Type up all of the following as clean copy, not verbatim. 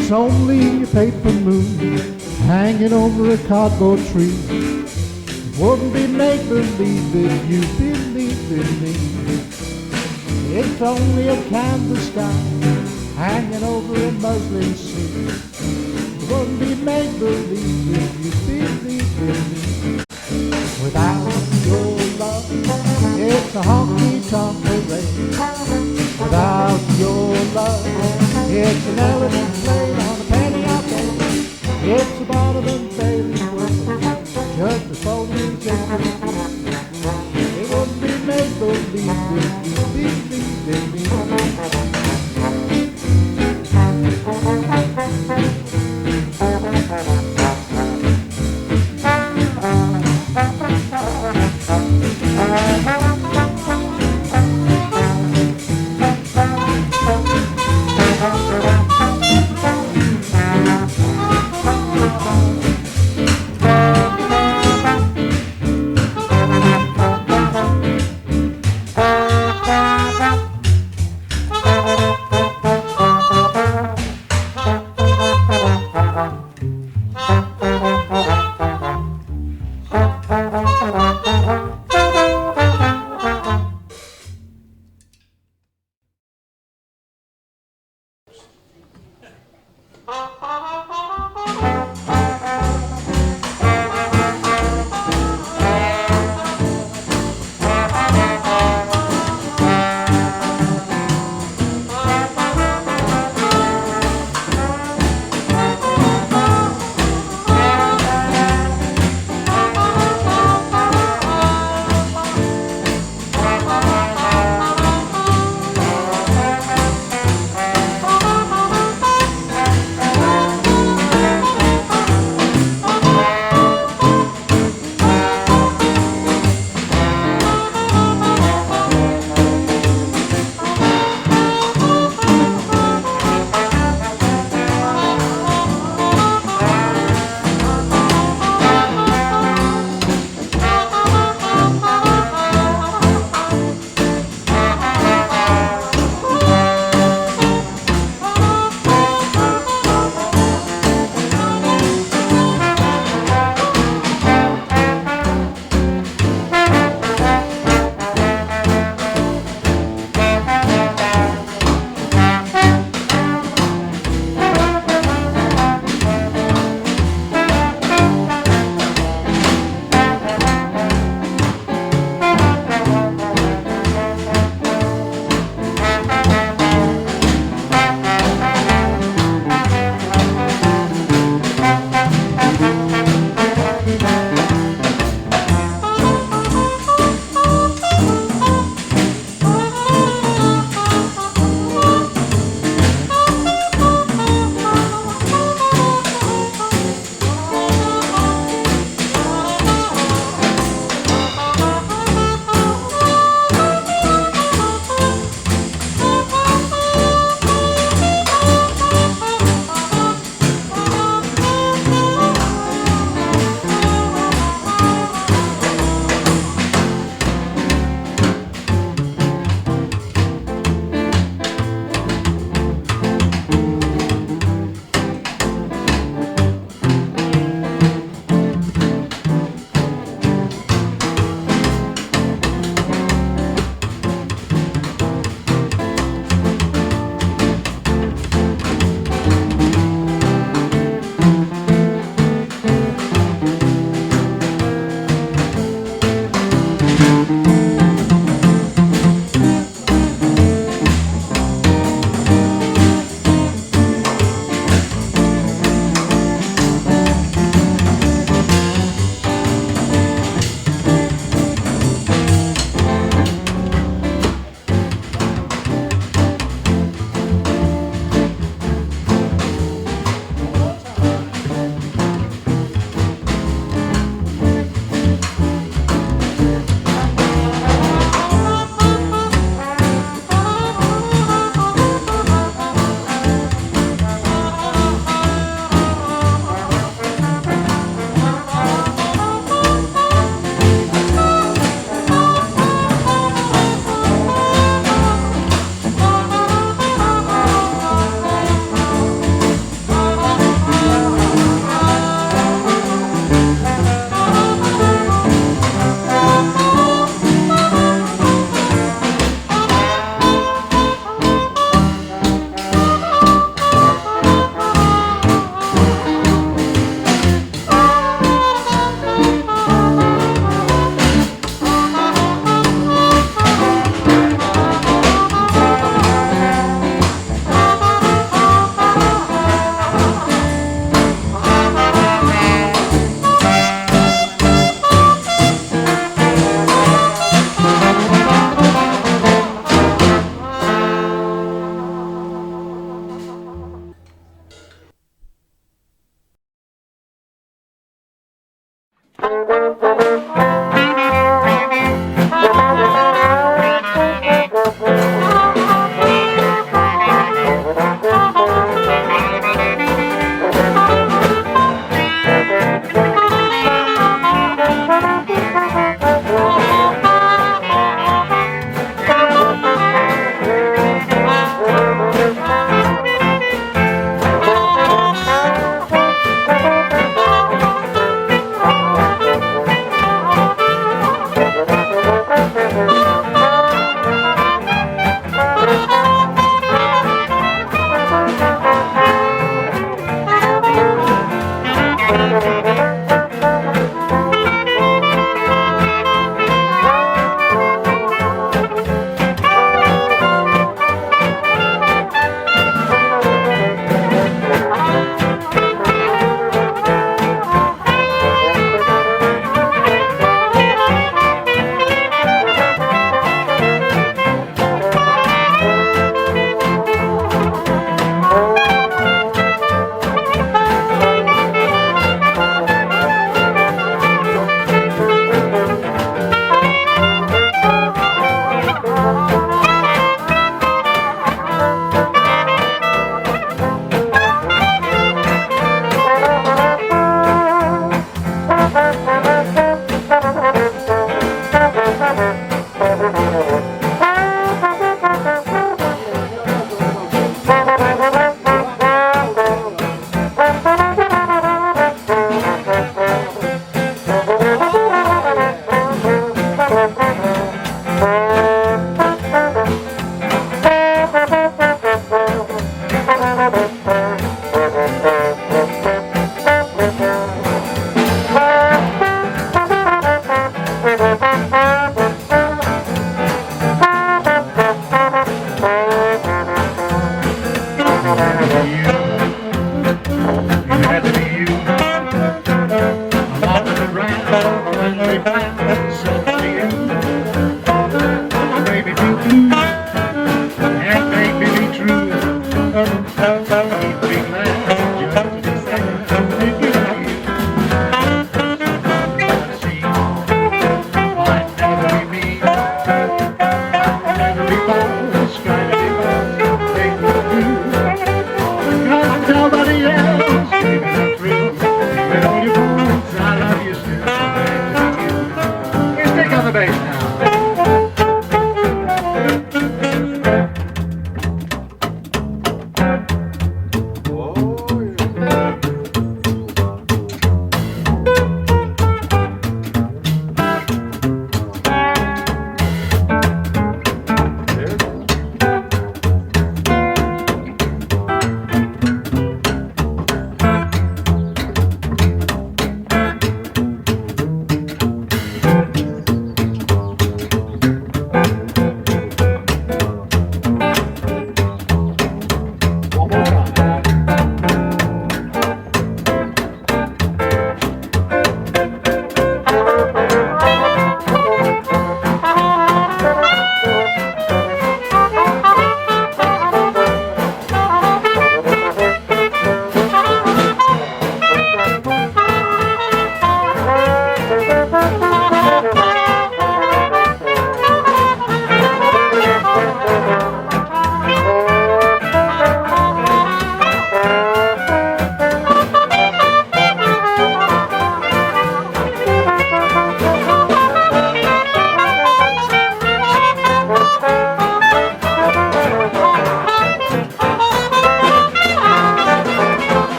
It's only a paper moon hanging over a cardboard tree. It wouldn't be make-believe if you believed in me. It's only a canvas sky hanging over a muslin sea. It wouldn't be make-believe if you believed in me. Without your love, it's a honky-tonk parade. Without your love, it's an elephant played on a penny arcade. It's a Barnum Bailey whistle, just as phone music. It wouldn't be make-believe if you believed in me.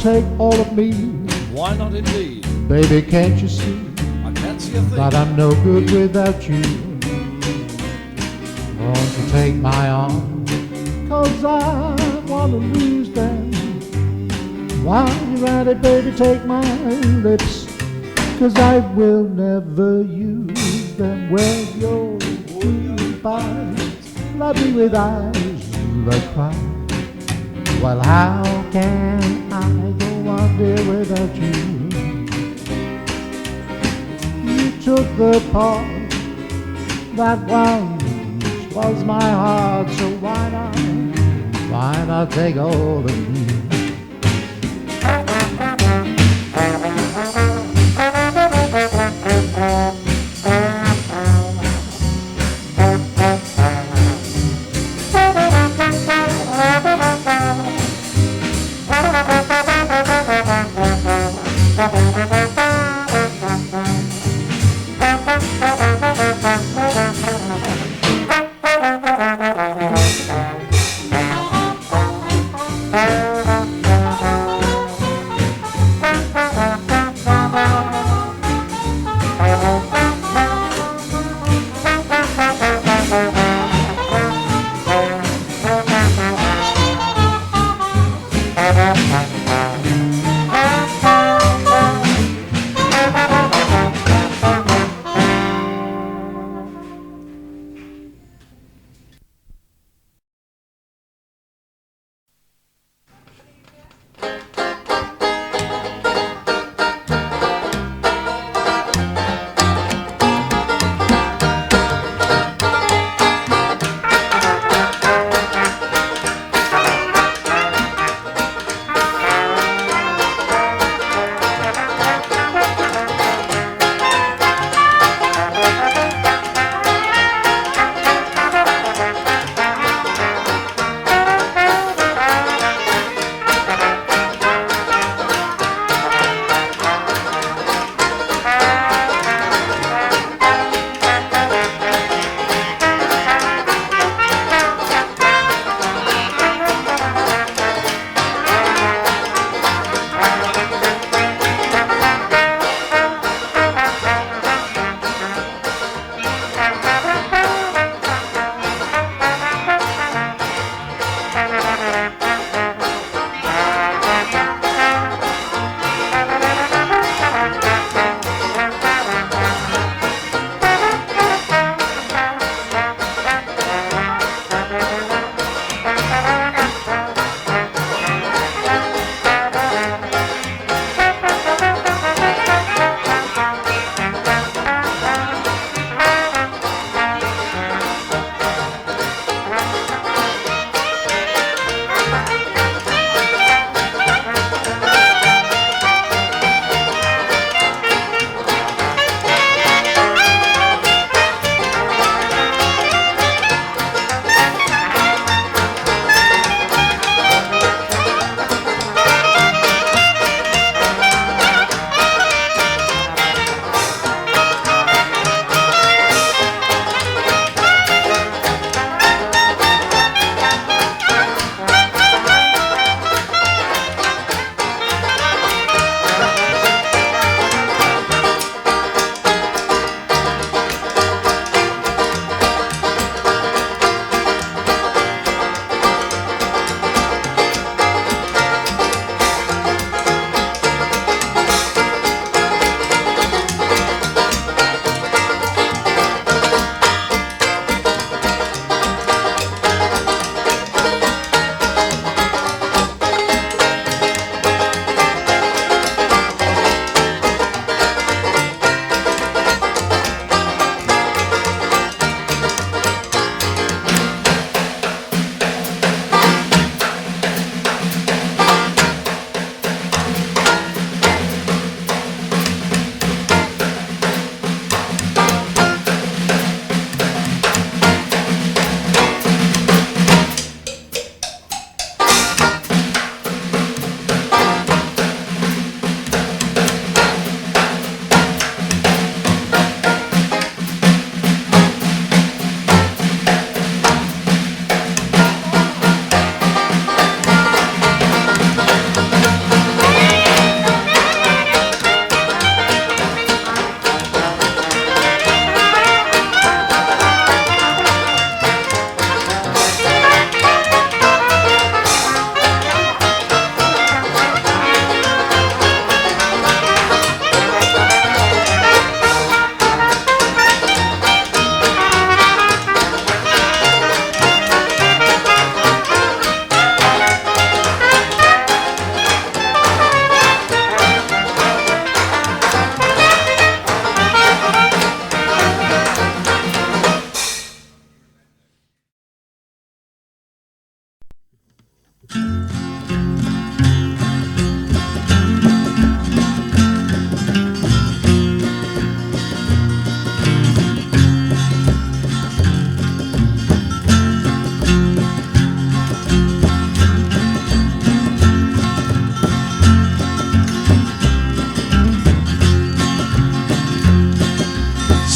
Take all of me. Why not indeed? Baby, can't you see? I can't see a thing. That I'm no good without you. Won't you take my arm? 'Cause I wanna lose them. While you're at it, baby, take my lips. 'Cause I will never use them. Where your deep eyes, love me with eyes that cry. Well, how can I go on, dear, without you? You took the part that once was my heart, so why not take all of me?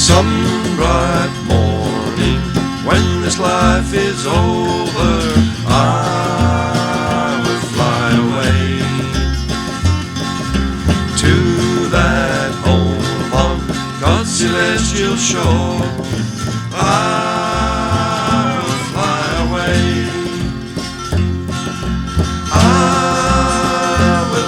Some bright morning when this life is over, I will fly away to that home on God's celestial shore. I will fly away. I will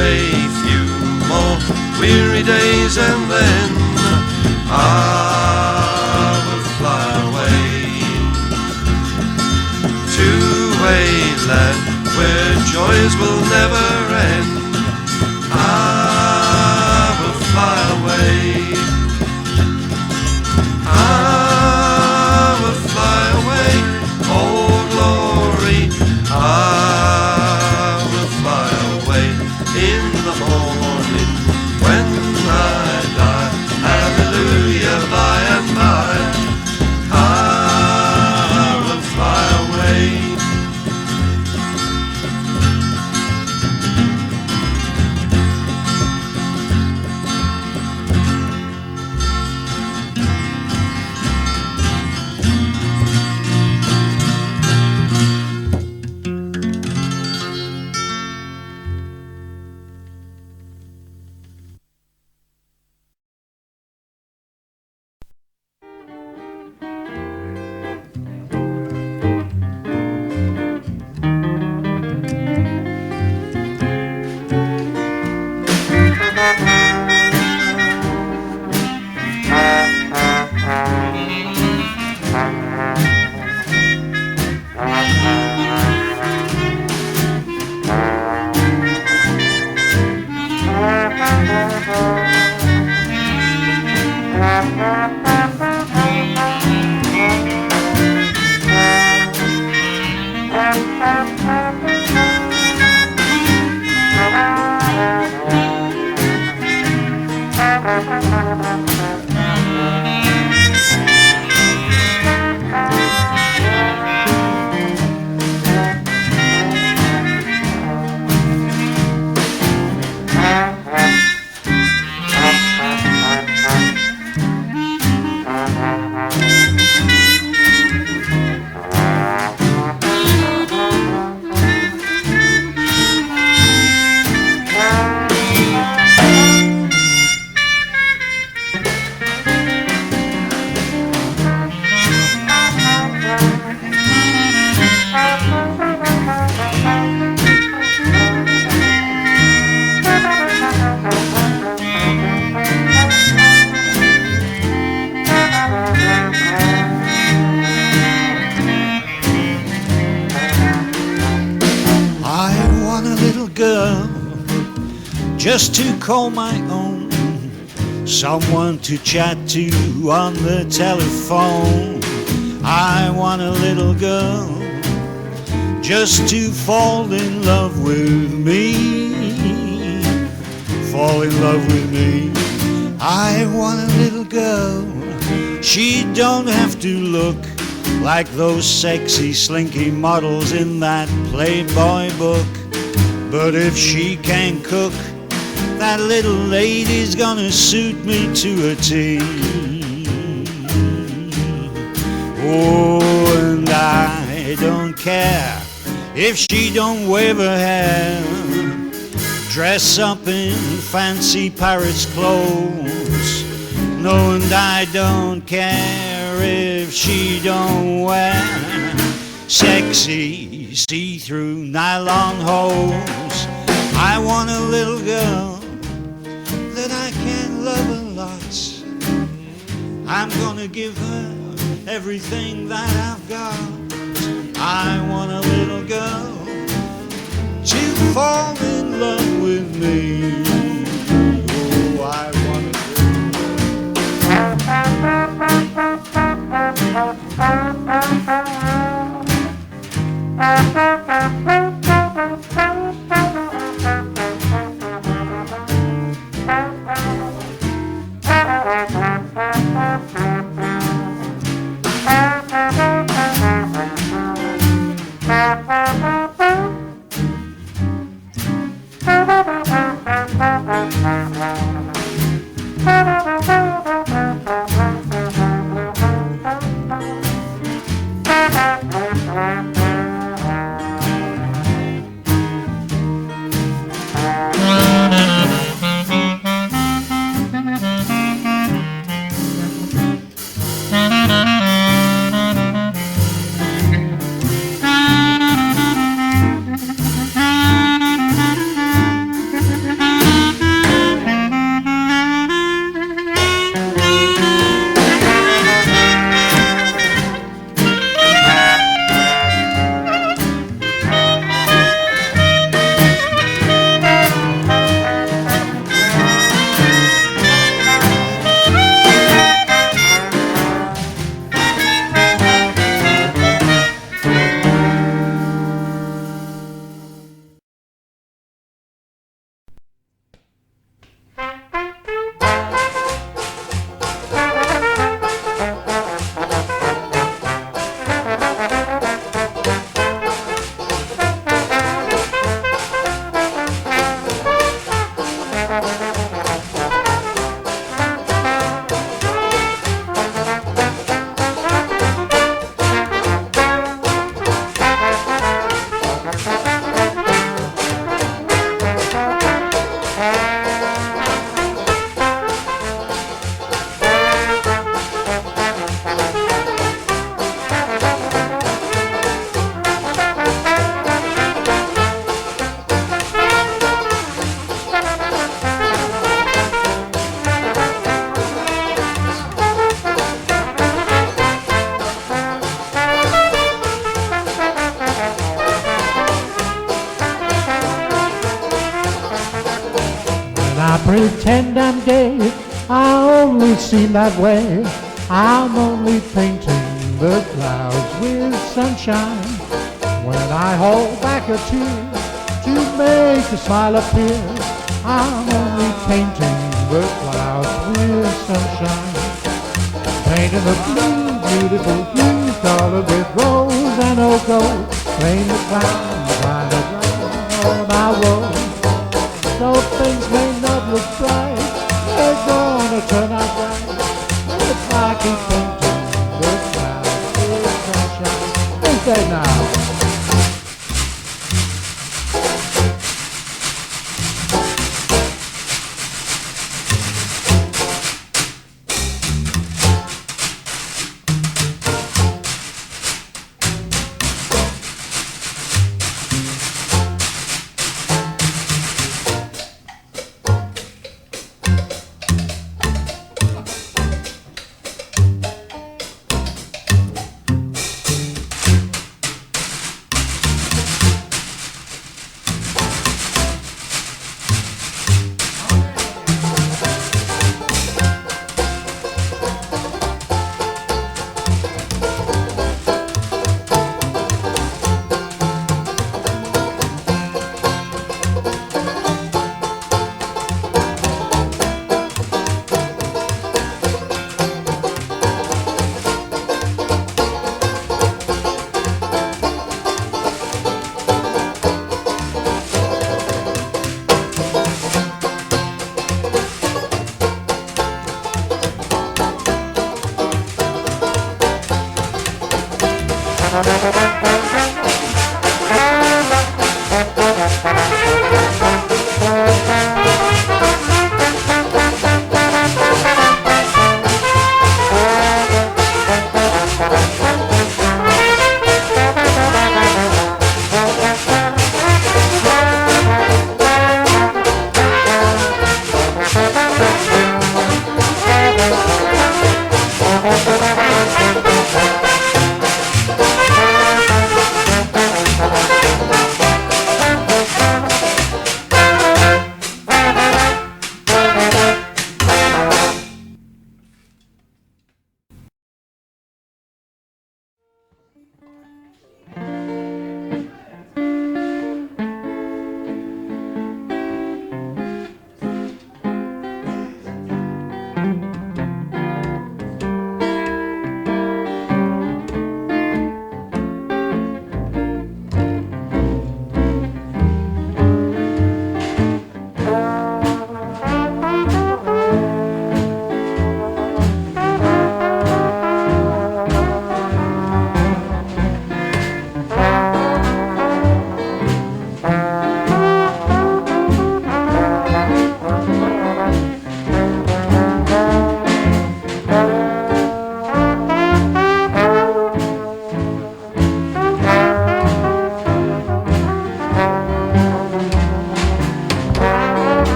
a few more weary days and then I will fly away to a land where joys will never end. I will fly away. I will fly away. Oh glory, I will fly away in the morning when I die. Hallelujah, by and by I will fly away. Just to call my own, someone to chat to on the telephone. I want a little girl just to fall in love with me, fall in love with me. I want a little girl, she don't have to look like those sexy slinky models in that Playboy book. But if she can cook, that little lady's gonna suit me to a T. Oh, and I don't care if she don't wave her hair, dress up in fancy Paris clothes. No, and I don't care if she don't wear sexy see-through nylon hose. I want a little girl that I can love a lot. I'm gonna give her everything that I've got. I want a little girl to fall in love with me. Oh, I want I pretend I'm gay, I only seem that way. I'm only painting the clouds with sunshine. When I hold back a tear to make a smile appear, I'm only painting the clouds with sunshine. Painting the blue, beautiful blue color with rose and old gold. Paint the clouds on the ground on my road. Though things may not look bright, they're gonna turn out right if I keep painting the clouds with sunshine. Ain't that now?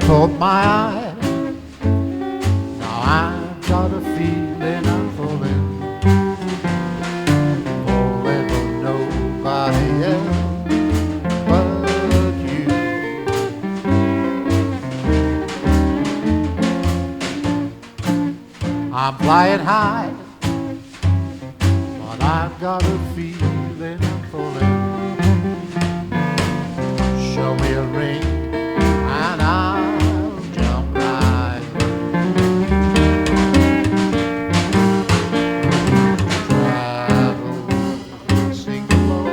caught my eye. Now I've got a feeling I'm falling for nobody else but you. I'm flying high, but I've got a feeling I'm falling. Show me a ring and I'll jump right travel, sing along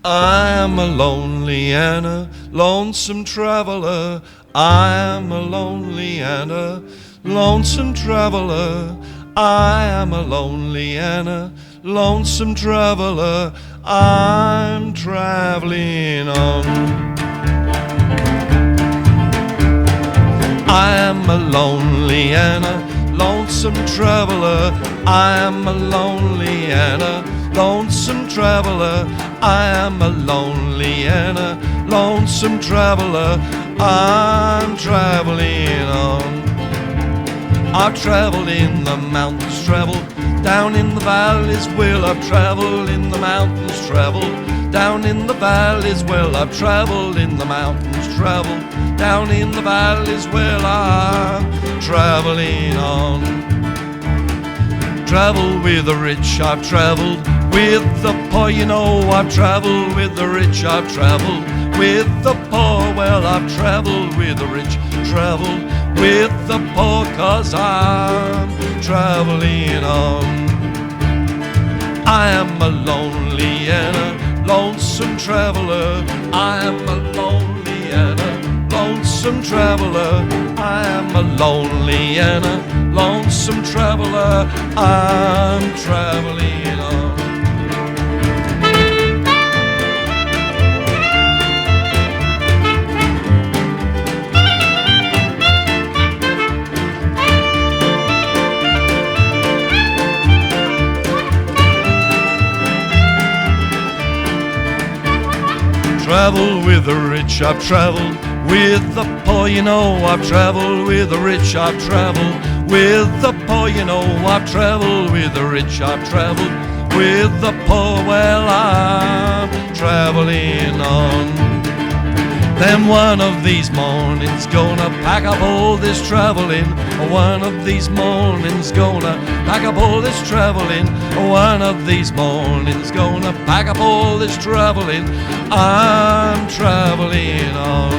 I am a lonely and a lonesome traveler. I am a lonely and a lonesome traveler. I am a lonely and a lonesome traveler. I'm traveling on. I am a lonely and a lonesome traveler. I am a lonely and a lonesome traveler. I am a lonely and a lonesome traveler. I'm traveling on. I've traveled in the mountains, travelled down in the valleys. Well, I've travelled in the mountains, travelled down in the valleys. Well, I've travelled in the mountains, travelled down in the valleys. Well, I'm travelling on. Travel with the rich, I've travelled with the poor. You know, I've travelled with the rich, I've travelled with the poor. Well, I've travelled with the rich, travelled with the poor, 'cause I'm travelling on. I am a lonely and a lonesome traveller. I am a lonely and a lonesome traveller. I am a lonely and a lonesome traveller. I'm traveling on. Travel with the rich, I've travelled with the poor. You know, I've travelled with the rich, I've travelled with the poor. You know, I've travelled with the rich, I've travelled with the poor. Well, I'm travelling on. Then one of these mornings gonna pack up all this travelling. One of these mornings gonna pack up all this travelling. One of these mornings gonna pack up all this travelling. I'm travelling on.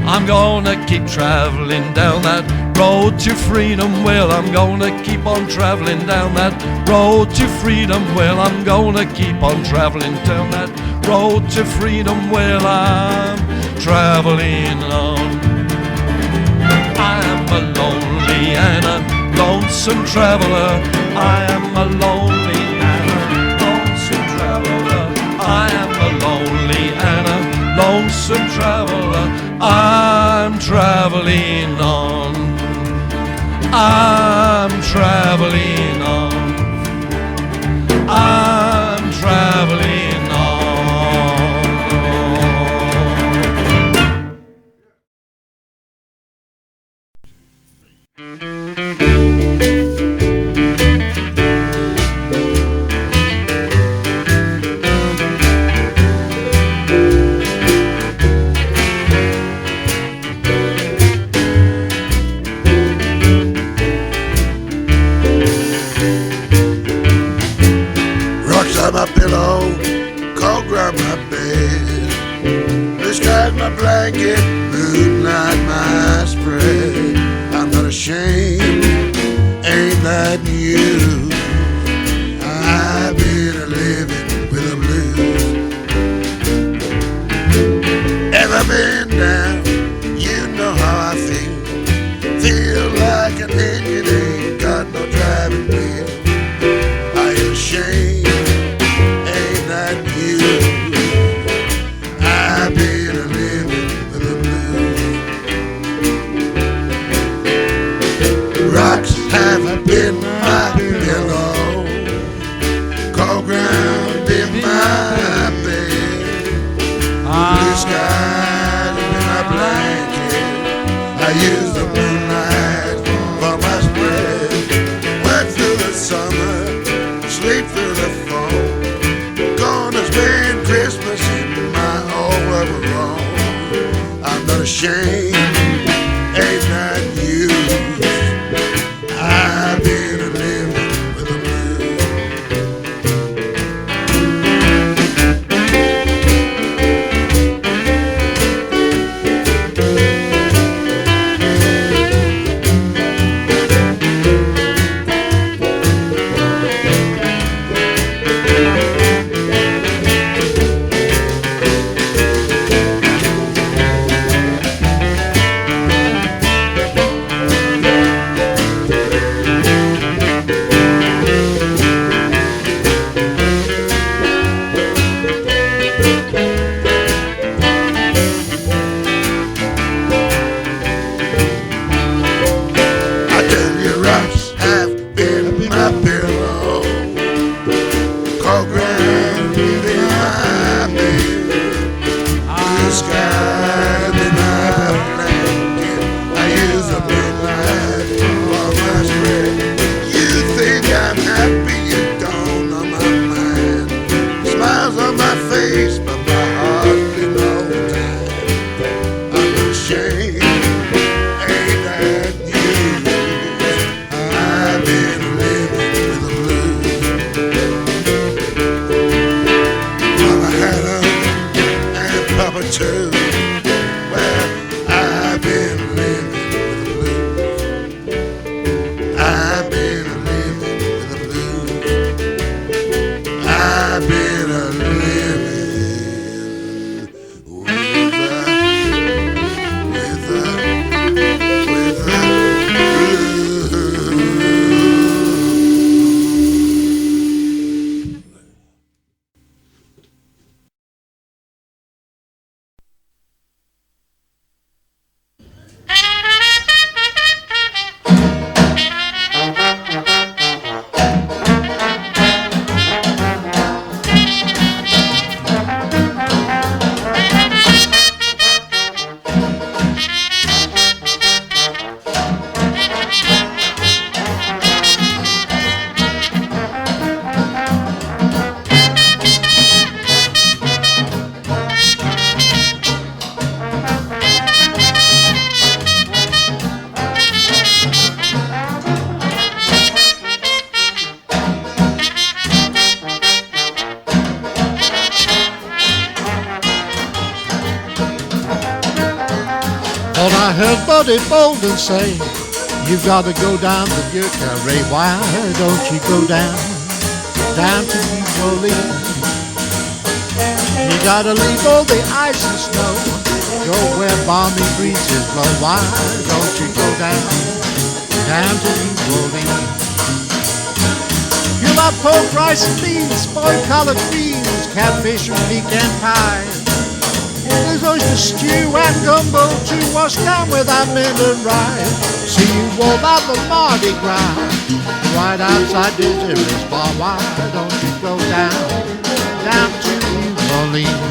I'm gonna keep travelling down that road to freedom. Well, I'm gonna keep on travelling down that road to freedom. Well, I'm gonna keep on travelling down that road to freedom. Well, I'm travelling on. I am a lonely and a lonesome traveller. I am a lonely and a lonesome traveller. I am a lonely and a lonesome traveller. I'm traveling on. I'm traveling on. I'm traveling on. My pillow, cold ground my bed, blue sky's my blanket, moonlight my spread. I'm not ashamed, ain't that you? I've been a living with the blues. Ever been down, you know how I feel like an engine ain't got no driving wheel. I ain't ashamed, I've been a living with the blues. Rocks have been my pillow, cold ground in my bed, blue skies in my blanket. I use the moonlight for my spread. Went through the summer, sleep through the fall. Gonna spend Christmas in my old rubber room. I'm not ashamed, ain't that you? I've been a living with the sky be my blanket. I use a midnight for my spread. You think I'm happy, you don't know my mind. Smiles on my face, but my heart been all the time. I'm ashamed, ain't that news? I've been living with the blues. Mama had 'em and Papa too. Well, I've been living with the blues. I've been living with the blues. I've been living with the Thought I heard Buddy Bolden say, you've got to go down to Yucca. Ray, why don't you go down to New Orleans? You gotta leave all the ice and snow, go where balmy breezes blow. Why don't you go down to New Orleans? You love pork, rice and beans, spoiled collard greens, catfish and pecan pie. There's oyster stew and gumbo too, washed down with that mint and rye. See you all at the Mardi Gras, right outside Desiree's bar. Why don't you go down to New Orleans?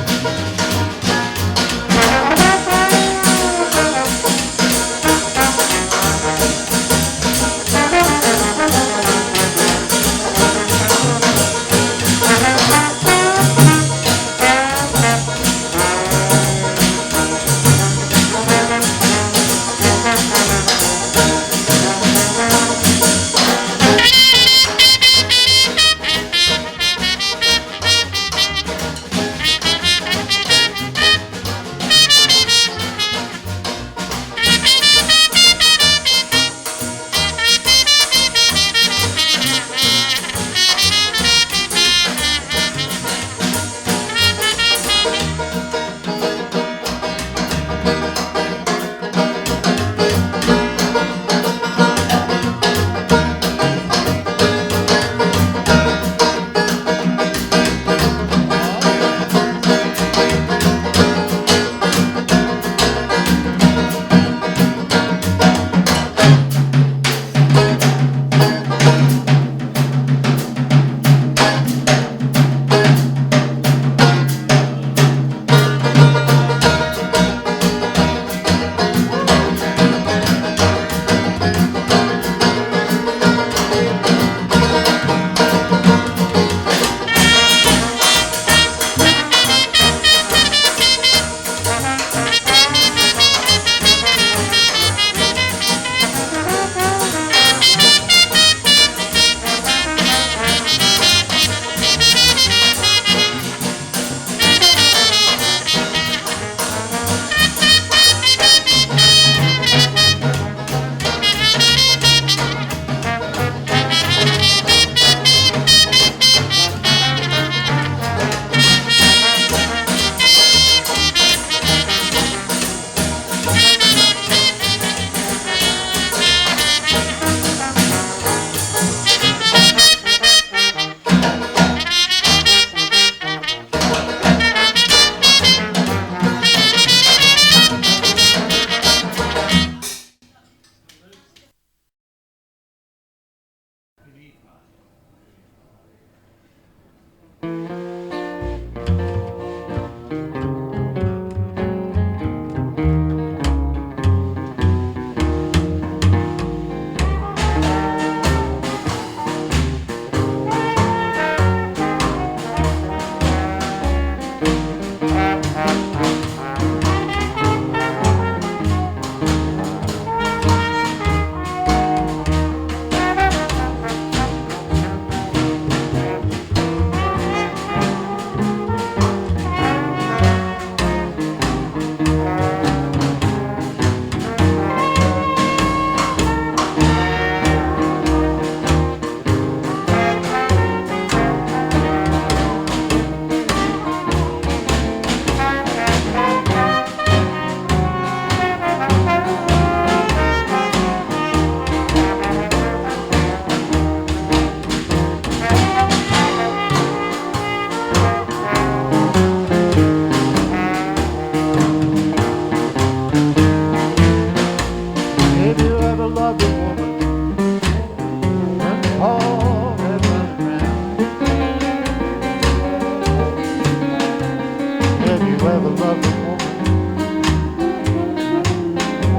ever loved a woman,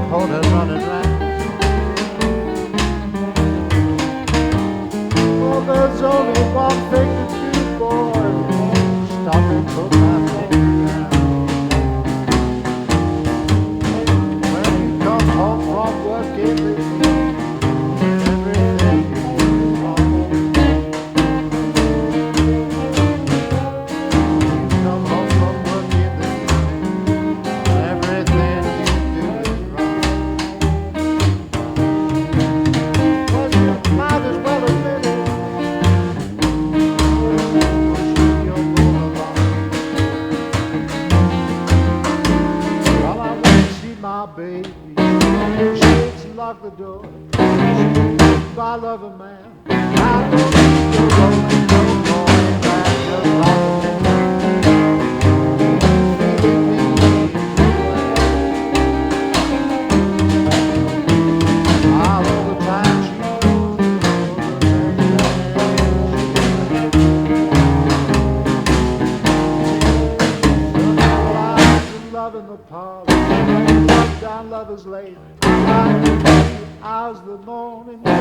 caught her running right. Oh, there's only one thing to do, boy. Stop and put my phone down. When you come home from work, everything is wrong. You come home from work, everything you do is wrong. Well, you might as well admit it. You're going along. Well, I went to see my baby. Shades and lock the door. If I love a man, I don't need to rolling no more. If I just lock the door. Feeling me, all of the time she loving the parlor, down lovers lane. How's the morning? Oh,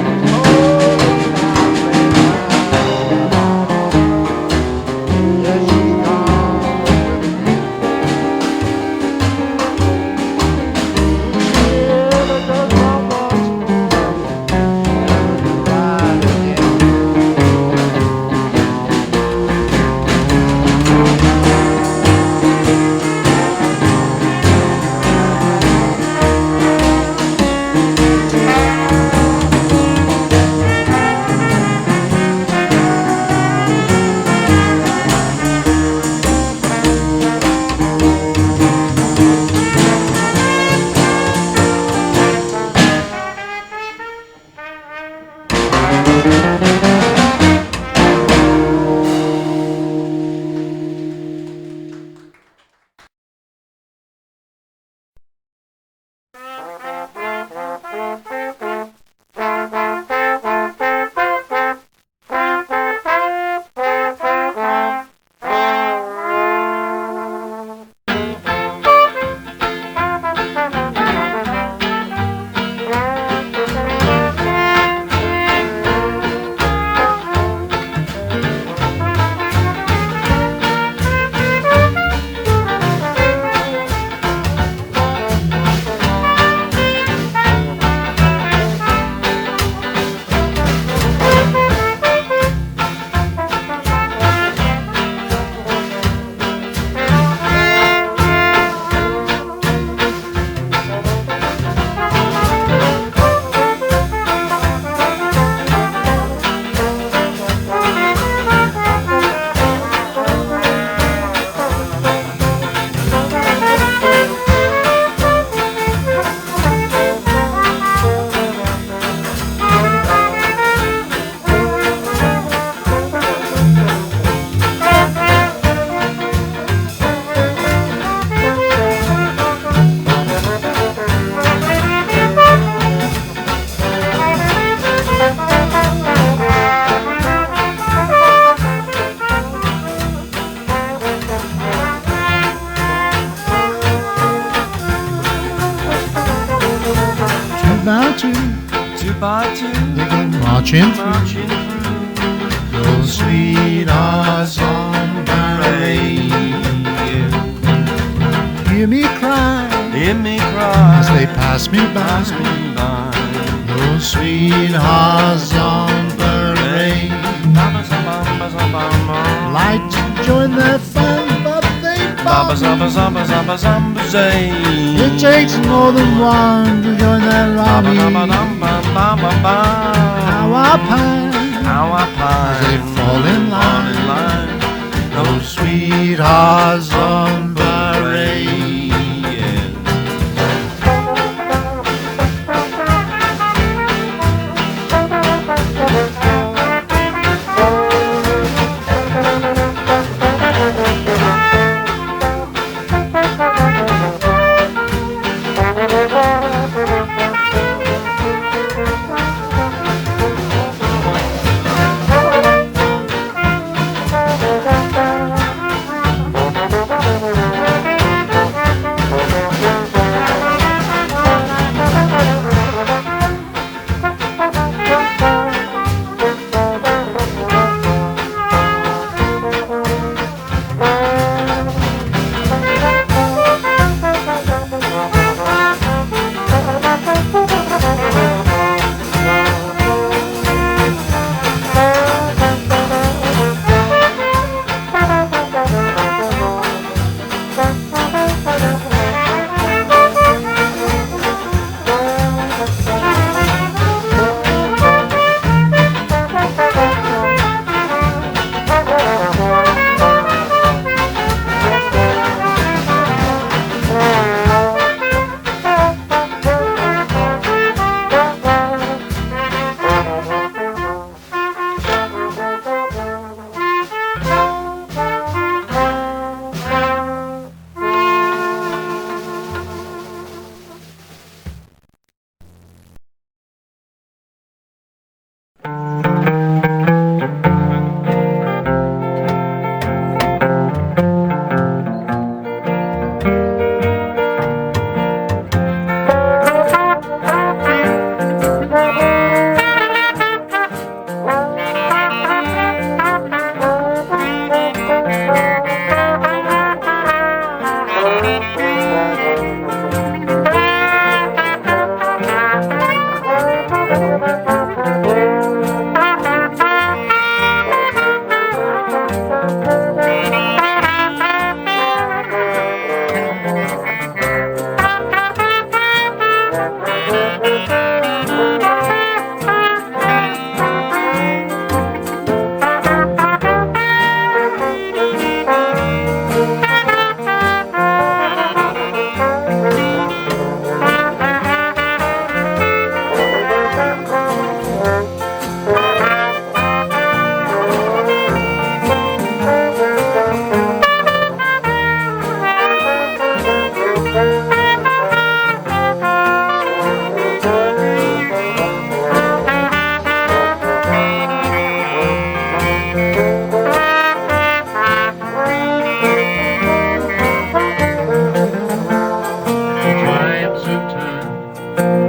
yes, she's gone. She ever does not want to ride again. Two by two, They go marching through. marching through. Those sweethearts on parade. Hear me cry Hear me cry as they pass me by. pass me by. Those sweethearts on parade. Like to join their fun, but they Baba bother. zaba zaba zaba zamba zay. It takes more than one to join their army. How I pine How I pine as they fall in line. Those Sweethearts on parade.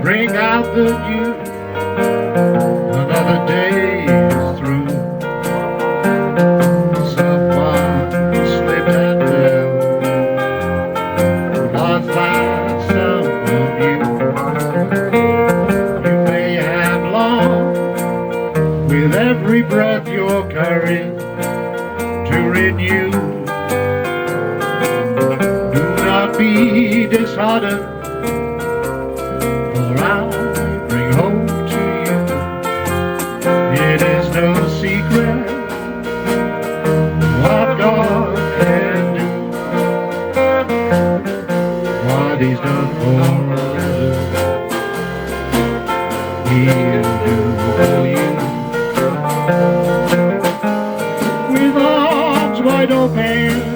Bring out the new. Another day is through. Someone slipped and fell. Lost by someone new. You may have long with every breath your courage to renew. Do not be disheartened. It is no secret what God can do, what He's done for others, He'll do for you. With arms wide open,